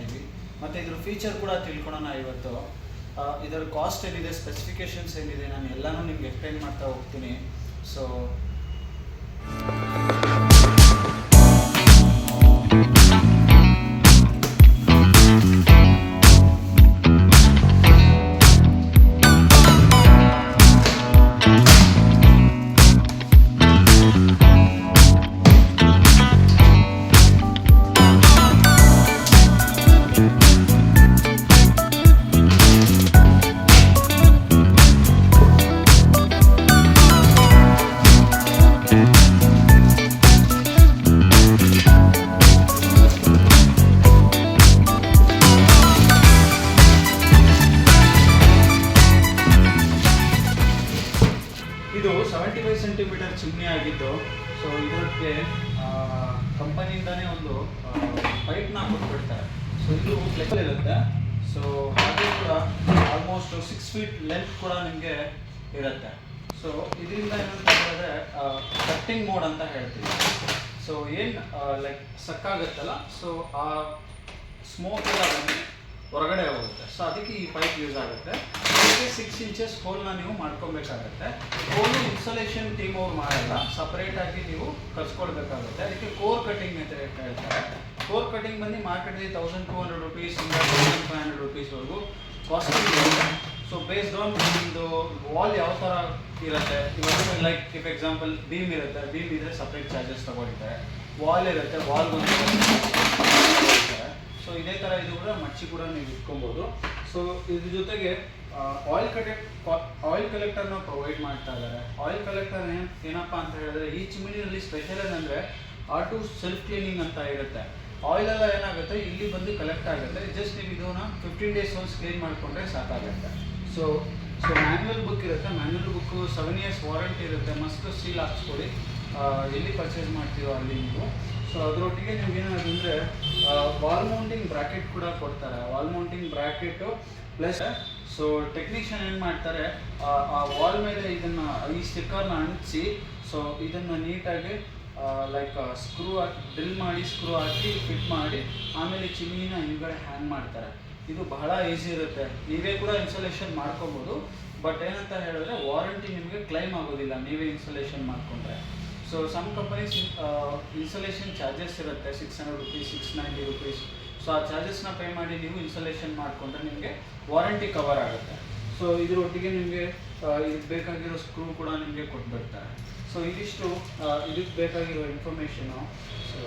ಇದ್ದೀವಿ. ಮತ್ತು ಇದ್ರ ಫೀಚರ್ ಕೂಡ ತಿಳ್ಕೊಳ್ಳೋಣ ಇವತ್ತು. ಇದರ ಕಾಸ್ಟ್ ಏನಿದೆ, ಸ್ಪೆಸಿಫಿಕೇಷನ್ಸ್ ಏನಿದೆ, ನಾನು ಎಲ್ಲನೂ ನಿಮ್ಗೆ ಎಕ್ಸ್ಪ್ಲೈನ್ ಮಾಡ್ತಾ ಹೋಗ್ತೀನಿ. ಸೊ ಇದು 75 ಸೆಂಟಿಮೀಟರ್ ಚಿಮ್ನಿ ಆಗಿದ್ದು, ಸೊ ಇದಕ್ಕೆ ಕಂಪನಿಯಿಂದಾನೇ ಒಂದು ಪೈಪ್ನ ಕೊಟ್ಬಿಡ್ತಾರೆ. ಸೊ ಇದು ಫ್ಲೆಕ್ಸಿಬಲ್ ಇರುತ್ತೆ. ಸೊ ಹಾಗೆ ಕೂಡ ಆಲ್ಮೋಸ್ಟ್ 6 ಫೀಟ್ ಲೆಂತ್ ಕೂಡ ನಿಮಗೆ ಇರುತ್ತೆ. ಸೊ ಇದರಿಂದ ಏನಂತ ಹೇಳಿದ್ರೆ ಕಟ್ಟಿಂಗ್ ಮೋಡ್ ಅಂತ ಹೇಳ್ತೀವಿ. ಸೊ ಏನು ಲೈಕ್ ಸಕ್ಕಾಗುತ್ತಲ್ಲ, ಸೊ ಆ ಸ್ಮೋಕ್ ಎಲ್ಲ ಬಂದು ಹೊರಗಡೆ ಹೋಗುತ್ತೆ. ಸೊ ಅದಕ್ಕೆ ಈ ಪೈಪ್ ಯೂಸ್ ಆಗುತ್ತೆ. ಇದಕ್ಕೆ 6 ಇಂಚಸ್ ಹೋಲ್ನ ನೀವು ಮಾಡ್ಕೊಬೇಕಾಗತ್ತೆ. ಹೋಲು ಇನ್ಸ್ಟಾಲೇಷನ್ ಟೀಮ್ ಅವ್ರು ಮಾಡಲ್ಲ, ಸಪ್ರೇಟಾಗಿ ನೀವು ಕರ್ಸ್ಕೊಳ್ಬೇಕಾಗುತ್ತೆ. ಅದಕ್ಕೆ ಕೋರ್ ಕಟಿಂಗ್ ಮೆಥಡ್ ಅಂತ ಹೇಳ್ತಾರೆ. ಕೋರ್ ಕಟಿಂಗ್ ಬಂದು ಮಾರ್ಕೆಟಲ್ಲಿ 1200 ರುಪೀಸ್ ಇಂದ 1500 ರುಪೀಸ್ವರೆಗೂ ಕಾಸ್ಟಿಂಗ್ ಇರುತ್ತೆ. ಸೊ ಬೇಸ್ಡ್ ಆನ್ ನಿಮ್ಮದು ವಾಲ್ ಯಾವ ಥರ ಇರುತ್ತೆ. ಇವಾಗ ಲೈಕ್ ಇಫ್ ಎಕ್ಸಾಂಪಲ್ ಬೀಮ್ ಇರುತ್ತೆ, ಬೀಮ್ ಇದ್ರೆ ಸಪ್ರೇಟ್ ಚಾರ್ಜಸ್ ತಗೊಳ್ತಾರೆ. ವಾಲ್ ಇರುತ್ತೆ, ವಾಲ್ಗೊಂದು ತಗೊಳ್ತಾರೆ. ಸೊ ಇದೇ ಥರ ಇದು ಕೂಡ ಮಚ್ಚಿ ಕೂಡ ನೀವು ಇಟ್ಕೊಬೋದು. ಸೊ ಇದ್ರ ಜೊತೆಗೆ ಆಯಿಲ್ ಕಲೆಕ್ಟರ್ನ ಪ್ರೊವೈಡ್ ಮಾಡ್ತಾ ಇದ್ದಾರೆ. ಆಯಿಲ್ ಕಲೆಕ್ಟರ್ ಏನಪ್ಪ ಅಂತ ಹೇಳಿದ್ರೆ, ಈ ಚಿಮಿನಿಯಲ್ಲಿ ಸ್ಪೆಷಲ್ ಏನಂದರೆ ಆಟೋ ಸೆಲ್ಫ್ ಕ್ಲೀನಿಂಗ್ ಅಂತ ಇರುತ್ತೆ. ಆಯಿಲ್ ಎಲ್ಲ ಏನಾಗುತ್ತೆ ಇಲ್ಲಿ ಬಂದು ಕಲೆಕ್ಟ್ ಆಗುತ್ತೆ. ಜಸ್ಟ್ ನೀವು ಇದನ್ನ 15 ಡೇಸ್ ಒನ್ಸ್ ಕ್ಲೀನ್ ಮಾಡಿಕೊಂಡ್ರೆ ಸಾಕಾಗುತ್ತೆ. ಸೊ ಮ್ಯಾನ್ಯುವಲ್ ಬುಕ್ ಇರುತ್ತೆ. ಮ್ಯಾನ್ಯುವಲ್ ಬುಕ್ಕು 7 ಇಯರ್ಸ್ ವಾರಂಟಿ ಇರುತ್ತೆ. ಮಸ್ಟ್ ಸೀಲ್ ಹಾಕ್ಸ್ಕೊಡಿ ಎಲ್ಲಿ ಪರ್ಚೇಸ್ ಮಾಡ್ತೀರೋ ಅಲ್ಲಿ ನೀವು. ಸೊ ಅದರೊಟ್ಟಿಗೆ ನಿಮ್ಗೆ ಏನಾದ್ರು ಅಂದರೆ ವಾಲ್ ಮೌಂಟಿಂಗ್ ಬ್ರ್ಯಾಕೆಟ್ ಕೂಡ ಕೊಡ್ತಾರೆ. Wall mounting bracket plus so technician ಏನು ಮಾಡ್ತಾರೆ, ಆ ವಾಲ್ ಮೇಲೆ ಇದನ್ನು ಈ ಸ್ಟಿಕ್ಕರ್ನ ಅಂಟಿಸಿ, ಸೊ ಇದನ್ನು ನೀಟಾಗಿ ಲೈಕ್ ಸ್ಕ್ರೂ ಹಾಕಿ ಡ್ರಿಲ್ ಮಾಡಿ ಸ್ಕ್ರೂ ಹಾಕಿ ಫಿಟ್ ಮಾಡಿ ಆಮೇಲೆ ಚಿಮ್ನಿನ ಹಿಂದ್ಗಡೆ ಹ್ಯಾಂಗ್ ಮಾಡ್ತಾರೆ. ಇದು ಬಹಳ ಈಸಿ ಇರುತ್ತೆ. ನೀವೇ ಕೂಡ ಇನ್ಸ್ಟಾಲೇಷನ್ ಮಾಡ್ಕೊಬೋದು. ಬಟ್ ಏನಂತ ಹೇಳಿದ್ರೆ ವಾರಂಟಿ ನಿಮಗೆ ಕ್ಲೈಮ್ ಆಗೋದಿಲ್ಲ ನೀವೇ ಇನ್ಸ್ಟಾಲೇಷನ್ ಮಾಡಿಕೊಂಡ್ರೆ. So some companies installation charges ಇರುತ್ತೆ, 600 ರುಪೀಸ್, 690 ರುಪೀಸ್. ಸೊ ಆ ಚಾರ್ಜಸ್ನ ಪೇ ಮಾಡಿ ನೀವು ಇನ್ಸ್ಟಾಲೇಷನ್ ಮಾಡಿಕೊಂಡ್ರೆ ನಿಮಗೆ ವಾರಂಟಿ ಕವರ್ ಆಗುತ್ತೆ. ಸೊ ಇದರೊಟ್ಟಿಗೆ ನಿಮಗೆ ಇದಕ್ಕೆ ಬೇಕಾಗಿರೋ ಸ್ಕ್ರೂ ಕೂಡ ನಿಮಗೆ ಕೊಟ್ಬಿಡ್ತಾರೆ. ಸೊ ಇದಿಷ್ಟು ಇದಕ್ಕೆ ಬೇಕಾಗಿರೋ ಇನ್ಫಾರ್ಮೇಷನು. ಸೊ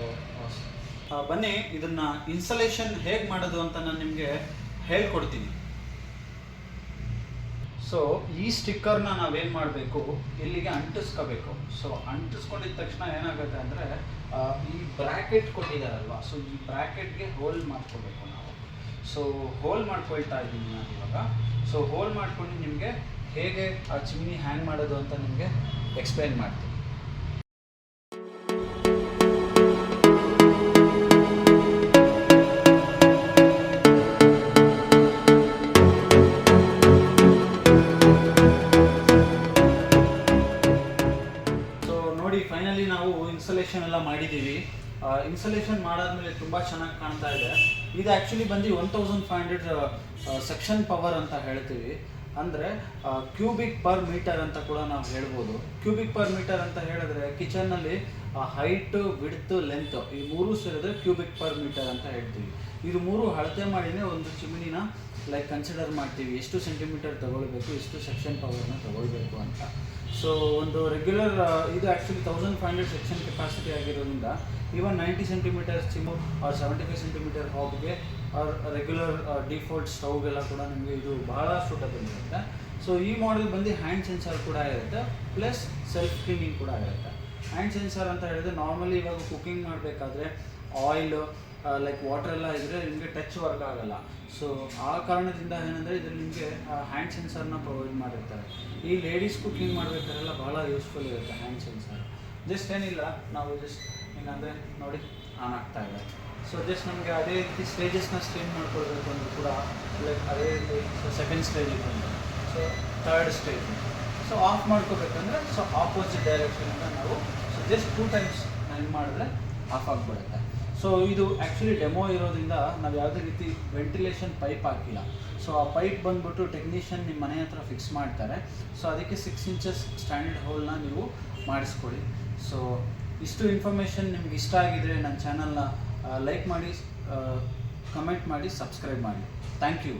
ಬನ್ನಿ ಇದನ್ನು ಇನ್ಸ್ಟಾಲೇಷನ್ ಹೇಗೆ ಮಾಡೋದು ಅಂತ ನಾನು ನಿಮಗೆ ಹೇಳ್ಕೊಡ್ತೀನಿ. ಸೊ ಈ ಸ್ಟಿಕ್ಕರ್ನ ನಾವೇನು ಮಾಡಬೇಕು, ಇಲ್ಲಿಗೆ ಅಂಟಿಸ್ಕೋಬೇಕು. ಸೊ ಅಂಟಿಸ್ಕೊಂಡಿದ ತಕ್ಷಣ ಏನಾಗುತ್ತೆ ಅಂದರೆ ಈ ಬ್ರ್ಯಾಕೆಟ್ ಕೊಟ್ಟಿದ್ದಾರಲ್ವ, ಸೊ ಈ ಬ್ರ್ಯಾಕೆಟ್ಗೆ ಹೋಲ್ ಮಾಡ್ಕೋಬೇಕು ನಾವು. ಸೊ ಹೋಲ್ ಮಾಡ್ಕೊಳ್ತಾ ಇದ್ದೀನಿ ನಾನು ಇವಾಗ. ಸೊ ಹೋಲ್ ಮಾಡ್ಕೊಂಡು ನಿಮಗೆ ಹೇಗೆ ಆ ಚಿಮ್ನಿ ಹ್ಯಾಂಗ್ ಮಾಡೋದು ಅಂತ ನಿಮಗೆ ಎಕ್ಸ್ಪ್ಲೈನ್ ಮಾಡ್ತೀನಿ. ಫೈನಲಿ ನಾವು ಇನ್ಸ್ಟಾಲೇಷನ್ ಎಲ್ಲ ಮಾಡಿದ್ದೀವಿ. ಇನ್ಸ್ಟಾಲೇಷನ್ ಮಾಡಾದ್ಮೇಲೆ ತುಂಬ ಚೆನ್ನಾಗಿ ಕಾಣ್ತಾ ಇದೆ. ಇದು ಆ್ಯಕ್ಚುಲಿ ಬಂದು 1500 ಸೆಕ್ಷನ್ ಪವರ್ ಅಂತ ಹೇಳ್ತೀವಿ. ಅಂದರೆ ಕ್ಯೂಬಿಕ್ ಪರ್ ಮೀಟರ್ ಅಂತ ಕೂಡ ನಾವು ಹೇಳ್ಬೋದು. ಕ್ಯೂಬಿಕ್ ಪರ್ ಮೀಟರ್ ಅಂತ ಹೇಳಿದ್ರೆ ಕಿಚನ್ನಲ್ಲಿ ಹೈಟು, ವಿಡ್ತು, ಲೆಂತ್ ಈ ಮೂರು ಸೇರಿದ್ರೆ ಕ್ಯೂಬಿಕ್ ಪರ್ ಮೀಟರ್ ಅಂತ ಹೇಳ್ತೀವಿ. ಇದು ಮೂರು ಅಳತೆ ಮಾಡಿನೇ ಒಂದು ಚಿಮಿನಿನ ಲೈಕ್ ಕನ್ಸಿಡರ್ ಮಾಡ್ತೀವಿ, ಎಷ್ಟು ಸೆಂಟಿಮೀಟರ್ ತಗೊಳ್ಬೇಕು, ಎಷ್ಟು ಸೆಕ್ಷನ್ ಪವರ್ನ ತಗೊಳ್ಬೇಕು ಅಂತ. ಸೊ ಒಂದು ರೆಗ್ಯುಲರ್ ಇದು ಆ್ಯಕ್ಚುಲಿ 1500 ಸೆಕ್ಷನ್ ಕೆಪಾಸಿಟಿ ಆಗಿರೋದ್ರಿಂದ ಈವನ್ 90 ಸೆಂಟಿಮೀಟರ್ ಚಿಮ್ಮು ಆರ್ 75 ಸೆಂಟಿಮೀಟರ್ ಹಾಬ್ಗೆ ಆರ್ ರೆಗ್ಯುಲರ್ ಡಿಫಾಲ್ಟ್ ಸ್ಟವ್ಗೆಲ್ಲ ಕೂಡ ನಿಮಗೆ ಇದು ಬಹಳ ಸೂಟಬಲ್ ಇರುತ್ತೆ. ಸೊ ಈ ಮಾಡೆಲ್ ಬಂದು ಹ್ಯಾಂಡ್ ಸೆನ್ಸರ್ ಕೂಡ ಇರುತ್ತೆ, ಪ್ಲಸ್ ಸೆಲ್ಫ್ ಕ್ಲೀನಿಂಗ್ ಕೂಡ ಇರುತ್ತೆ. ಹ್ಯಾಂಡ್ ಸೆನ್ಸರ್ ಅಂತ ಹೇಳಿದ್ರೆ ನಾರ್ಮಲಿ ಇವಾಗ ಕುಕಿಂಗ್ ಮಾಡಬೇಕಾದ್ರೆ ಆಯಿಲ್ ಲೈಕ್ ವಾಟರ್ ಎಲ್ಲ ಇದ್ದರೆ ನಿಮಗೆ ಟಚ್ ವರ್ಕ್ ಆಗಲ್ಲ. ಸೊ ಆ ಕಾರಣದಿಂದ ಏನಂದರೆ ಇದರಲ್ಲಿ ನಿಮಗೆ ಹ್ಯಾಂಡ್ ಸೆನ್ಸರ್ನ ಪ್ರೊವೈಡ್ ಮಾಡಿರ್ತಾರೆ. ಈ ಲೇಡೀಸ್ ಕುಕಿಂಗ್ ಮಾಡಬೇಕಾದ್ರೆಲ್ಲ ಬಹಳ ಯೂಸ್ಫುಲ್ ಇರುತ್ತೆ ಹ್ಯಾಂಡ್ ಸೆನ್ಸರ್. ಜಸ್ಟ್ ಏನಿಲ್ಲ, ನಾವು ಜಸ್ಟ್ ಏನಂದರೆ ನೋಡಿ ಆನ್ ಆಗ್ತಾ ಇದೆ. ಸೊ ಜಸ್ಟ್ ನಮಗೆ ಅದೇ ರೀತಿ ಸ್ಟೇಜಸ್ನ ಸ್ಟೇಜ್ ಮಾಡ್ಕೊಳ್ಬೇಕು ಅಂದರೂ ಕೂಡ ಲೈಕ್ ಅದೇ ರೀತಿ ಸೆಕೆಂಡ್ ಸ್ಟೇಜಿಗೆ ಬಂದು so third stage. So off ಮಾಡ್ಕೋಬೇಕಂದ್ರೆ ಸೊ ಆಪೋಸಿಟ್ ಡೈರೆಕ್ಷನಿಂದ ನಾವು ಸೊ ಜಸ್ಟ್ 2 ಟೈಮ್ಸ್ ಹೆಂಗೆ ಮಾಡಿದ್ರೆ ಆಫ್ ಆಗಿಬಿಡುತ್ತೆ. ಸೊ ಇದು ಆ್ಯಕ್ಚುಲಿ ಡೆಮೋ ಇರೋದ್ರಿಂದ ನಾವು ಯಾವುದೇ ರೀತಿ ವೆಂಟಿಲೇಷನ್ ಪೈಪ್ ಹಾಕಿಲ್ಲ. ಸೊ ಆ ಪೈಪ್ ಬಂದ್ಬಿಟ್ಟು ಟೆಕ್ನಿಷಿಯನ್ ನಿಮ್ಮ ಮನೆ ಹತ್ರ ಫಿಕ್ಸ್ ಮಾಡ್ತಾರೆ. ಸೊ ಅದಕ್ಕೆ 6 ಇಂಚಸ್ ಸ್ಟ್ಯಾಂಡರ್ಡ್ ಹೋಲ್ನ ನೀವು ಮಾಡಿಸ್ಕೊಳ್ಳಿ. ಸೊ ಇಷ್ಟು ಇನ್ಫಾರ್ಮೇಷನ್ ನಿಮ್ಗೆ ಇಷ್ಟ ಆಗಿದರೆ ನನ್ನ ಚಾನಲ್ನ ಲೈಕ್ ಮಾಡಿ, ಕಮೆಂಟ್ ಮಾಡಿ, ಸಬ್ಸ್ಕ್ರೈಬ್ ಮಾಡಿ. Thank you.